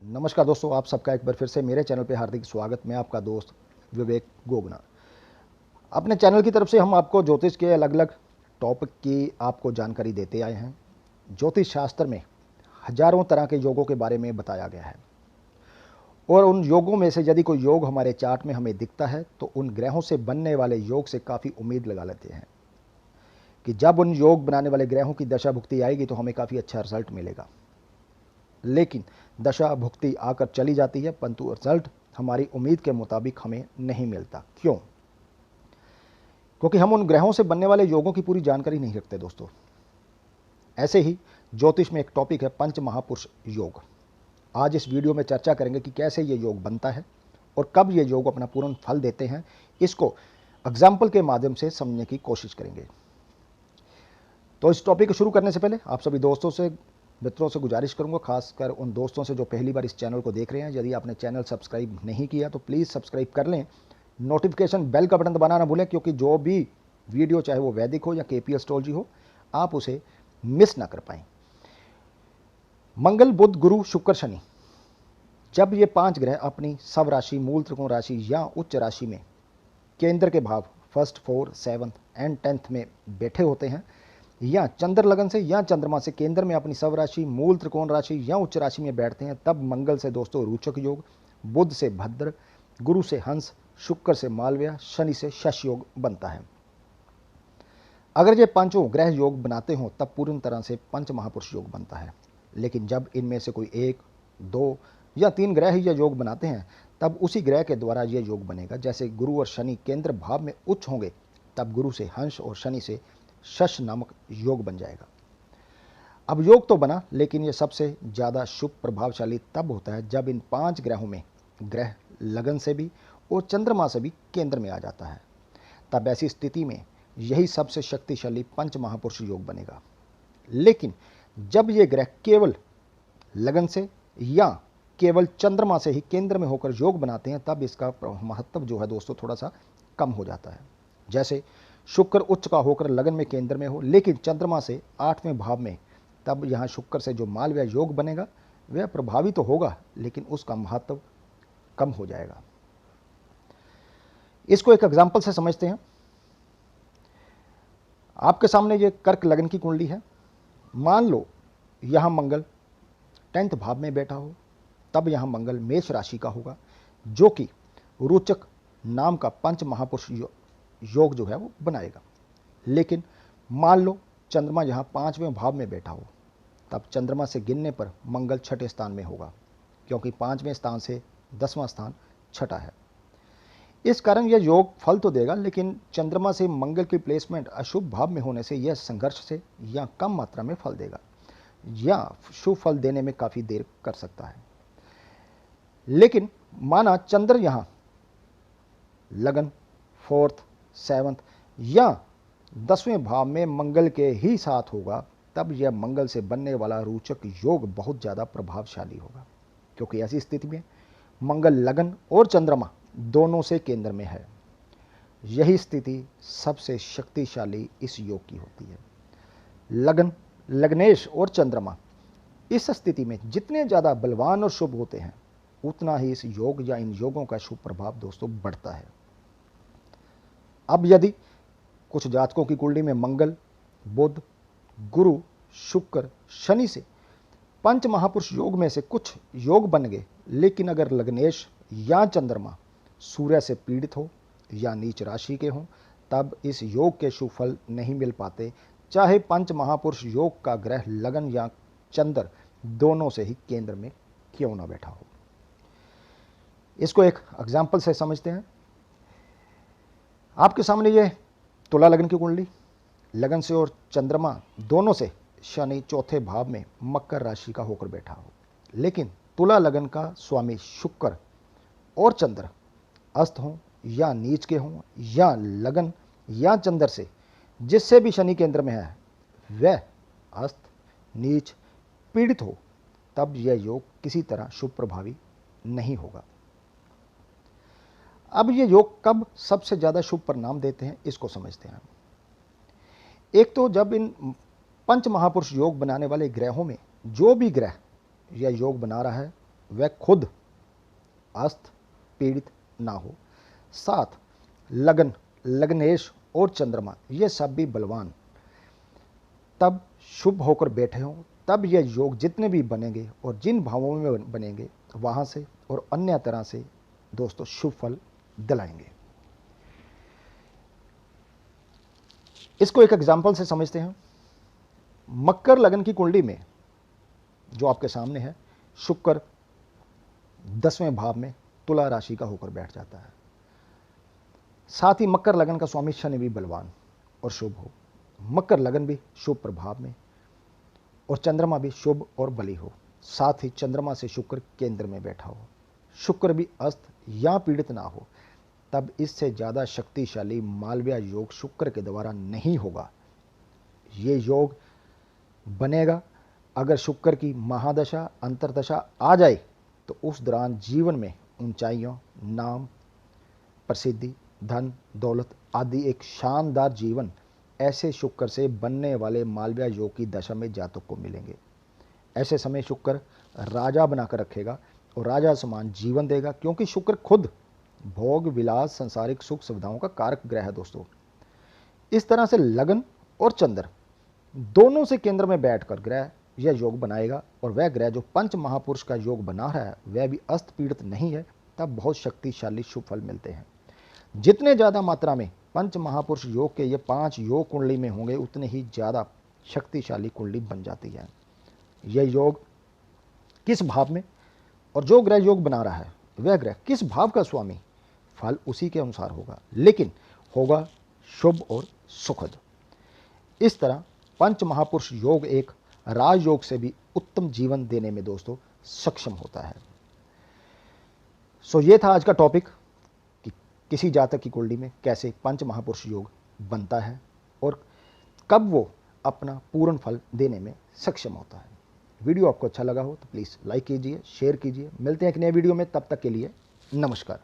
नमस्कार दोस्तों, आप सबका एक बार फिर से मेरे चैनल पे हार्दिक स्वागत। मैं आपका दोस्त विवेक गोगना। अपने चैनल की तरफ से हम आपको ज्योतिष के अलग अलग टॉपिक की आपको जानकारी देते आए हैं। ज्योतिष शास्त्र में हजारों तरह के योगों के बारे में बताया गया है और उन योगों में से यदि कोई योग हमारे चार्ट में हमें दिखता है तो उन ग्रहों से बनने वाले योग से काफ़ी उम्मीद लगा लेते हैं कि जब उन योग बनाने वाले ग्रहों की दशा भुक्ति आएगी तो हमें काफ़ी अच्छा रिजल्ट मिलेगा। लेकिन दशा भुक्ति आकर चली जाती है परंतु रिजल्ट हमारी उम्मीद के मुताबिक हमें नहीं मिलता। क्यों? क्योंकि हम उन ग्रहों से बनने वाले योगों की पूरी जानकारी नहीं रखते दोस्तों। ऐसे ही ज्योतिष में एक टॉपिक है पंच महापुरुष योग। आज इस वीडियो में चर्चा करेंगे कि कैसे ये योग बनता है और कब ये योग अपना पूर्ण फल देते हैं। इसको एग्जाम्पल के माध्यम से समझने की कोशिश करेंगे। तो इस टॉपिक को शुरू करने से पहले आप सभी दोस्तों से मित्रों से गुजारिश करूंगा, खासकर उन दोस्तों से जो पहली बार इस चैनल को देख रहे हैं, यदि आपने चैनल सब्सक्राइब नहीं किया तो प्लीज़ सब्सक्राइब कर लें। नोटिफिकेशन बेल का बटन दबाना ना भूलें, क्योंकि जो भी वीडियो चाहे वो वैदिक हो या केपी एस्ट्रोलॉजी हो, आप उसे मिस ना कर पाएँ। मंगल, बुध, गुरु, शुक्र, शनि, जब ये 5 ग्रह अपनी सब राशि, मूल त्रिकोण राशि या उच्च राशि में केंद्र के भाव 1st, 4th, 7th and 10th में बैठे होते हैं, या चंद्र लगन से या चंद्रमा से केंद्र में अपनी सब राशि, मूल त्रिकोण राशि या उच्च राशि में बैठते हैं, तब मंगल से दोस्तों रोचक योग, बुध से भद्र, गुरु से हंस, शुक्र से मालव्य, शनि से शश योग बनता है। अगर ये पांचों ग्रह योग बनाते हो तब पूर्ण तरह से पंच महापुरुष योग बनता है। लेकिन जब इनमें से कोई 1, 2 या 3 ग्रह ही ये योग बनाते हैं तब उसी ग्रह के द्वारा ये योग बनेगा। जैसे गुरु और शनि केंद्र भाव में उच्च होंगे तब गुरु से हंस और शनि से शश नामक योग बन जाएगा। अब योग तो बना, लेकिन ये सबसे ज़्यादा शुभ प्रभावशाली तब होता है जब इन 5 ग्रहों में ग्रह लगन से भी और चंद्रमा से भी केंद्र में आ जाता है। तब ऐसी स्थिति में यही सबसे शक्तिशाली पंच महापुरुष योग बनेगा। लेकिन जब ये ग्रह केवल लगन से या केवल चंद्रमा से ही केंद्र में होकर योग बनाते हैं तब इसका महत्व जो है दोस्तों थोड़ा सा कम हो जाता है। जैसे शुक्र उच्च का होकर लगन में केंद्र में हो लेकिन चंद्रमा से 8वें भाव में, तब यहाँ शुक्र से जो मालव्य योग बनेगा वह प्रभावी तो होगा लेकिन उसका महत्व कम हो जाएगा। इसको एक एग्जाम्पल से समझते हैं। आपके सामने ये कर्क लगन की कुंडली है। मान लो यहाँ मंगल 10th भाव में बैठा हो, तब यहाँ मंगल मेष राशि का होगा, जो कि रोचक नाम का पंच महापुरुष योग जो है वो बनाएगा। लेकिन मान लो चंद्रमा यहाँ 5वें भाव में बैठा हो, तब चंद्रमा से गिनने पर मंगल 6ठे स्थान में होगा, क्योंकि 5वें स्थान से 10वां स्थान छठा है। इस कारण यह योग फल तो देगा, लेकिन चंद्रमा से मंगल की प्लेसमेंट अशुभ भाव में होने से यह संघर्ष से या कम मात्रा में फल देगा या शुभ फल देने में काफ़ी देर कर सकता है। लेकिन माना चंद्र यहाँ लगन 4th, 7th या 10वें भाव में मंगल के ही साथ होगा, तब यह मंगल से बनने वाला रोचक योग बहुत ज़्यादा प्रभावशाली होगा, क्योंकि ऐसी स्थिति में मंगल लगन और चंद्रमा दोनों से केंद्र में है। यही स्थिति सबसे शक्तिशाली इस योग की होती है। लगन, लग्नेश और चंद्रमा इस स्थिति में जितने ज़्यादा बलवान और शुभ होते हैं उतना ही इस योग या इन योगों का शुभ प्रभाव दोस्तों बढ़ता है। अब यदि कुछ जातकों की कुंडली में मंगल, बुध, गुरु, शुक्र, शनि से पंच महापुरुष योग में से कुछ योग बन गए, लेकिन अगर लग्नेश या चंद्रमा सूर्य से पीड़ित हो या नीच राशि के हों, तब इस योग के शुभ फल नहीं मिल पाते, चाहे पंच महापुरुष योग का ग्रह लगन या चंद्र दोनों से ही केंद्र में क्यों ना बैठा हो। इसको एक एग्जाम्पल से समझते हैं। आपके सामने ये तुला लगन की कुंडली, लगन से और चंद्रमा दोनों से शनि 4थे भाव में मकर राशि का होकर बैठा हो, लेकिन तुला लगन का स्वामी शुक्र और चंद्र अस्त हों या नीच के हों, या लगन या चंद्र से जिससे भी शनि केंद्र में है वह अस्त, नीच, पीड़ित हो, तब यह योग किसी तरह शुभ प्रभावी नहीं होगा। अब ये योग कब सबसे ज़्यादा शुभ परिणाम देते हैं इसको समझते हैं। एक तो जब इन पंच महापुरुष योग बनाने वाले ग्रहों में जो भी ग्रह यह योग बना रहा है वह खुद अस्त पीड़ित ना हो। 7 लगन, लग्नेश और चंद्रमा ये सब भी बलवान तब शुभ होकर बैठे हों, तब यह योग जितने भी बनेंगे और जिन भावों में बनेंगे वहाँ से और अन्य तरह से दोस्तों शुभ फल दिलाएंगे। इसको एक एग्जाम्पल से समझते हैं। मकर लगन की कुंडली में जो आपके सामने है, शुक्र 10वें भाव में तुला राशि का होकर बैठ जाता है। साथ ही मकर लगन का स्वामी शनि भी बलवान और शुभ हो, मकर लगन भी शुभ प्रभाव में और चंद्रमा भी शुभ और बली हो। साथ ही चंद्रमा से शुक्र केंद्र में बैठा हो, शुक्र भी अस्त या पीड़ित ना हो, तब इससे ज़्यादा शक्तिशाली मालव्य योग शुक्र के द्वारा नहीं होगा। ये योग बनेगा अगर शुक्र की महादशा अंतरदशा आ जाए तो उस दौरान जीवन में ऊंचाइयों, नाम, प्रसिद्धि, धन, दौलत आदि एक शानदार जीवन ऐसे शुक्र से बनने वाले मालव्य योग की दशा में जातक को मिलेंगे। ऐसे समय शुक्र राजा बनाकर रखेगा और राजा समान जीवन देगा, क्योंकि शुक्र खुद भोग विलास सांसारिक सुख सुविधाओं का कारक ग्रह है दोस्तों। इस तरह से लगन और चंद्र दोनों से केंद्र में बैठकर ग्रह यह योग बनाएगा, और वह ग्रह जो पंच महापुरुष का योग बना रहा है वह भी अस्त पीड़ित नहीं है, तब बहुत शक्तिशाली शुभ फल मिलते हैं। जितने ज़्यादा मात्रा में पंच महापुरुष योग के ये 5 योग कुंडली में होंगे उतने ही ज़्यादा शक्तिशाली कुंडली बन जाती है। यह योग किस भाव में और जो ग्रह योग बना रहा है वह ग्रह किस भाव का स्वामी, फल उसी के अनुसार होगा, लेकिन होगा शुभ और सुखद। इस तरह पंच महापुरुष योग एक राजयोग से भी उत्तम जीवन देने में दोस्तों सक्षम होता है। ये था आज का टॉपिक कि किसी जातक की कुंडली में कैसे पंच महापुरुष योग बनता है और कब वो अपना पूर्ण फल देने में सक्षम होता है। वीडियो आपको अच्छा लगा हो तो प्लीज़ लाइक कीजिए, शेयर कीजिए। मिलते हैं एक नए वीडियो में, तब तक के लिए नमस्कार।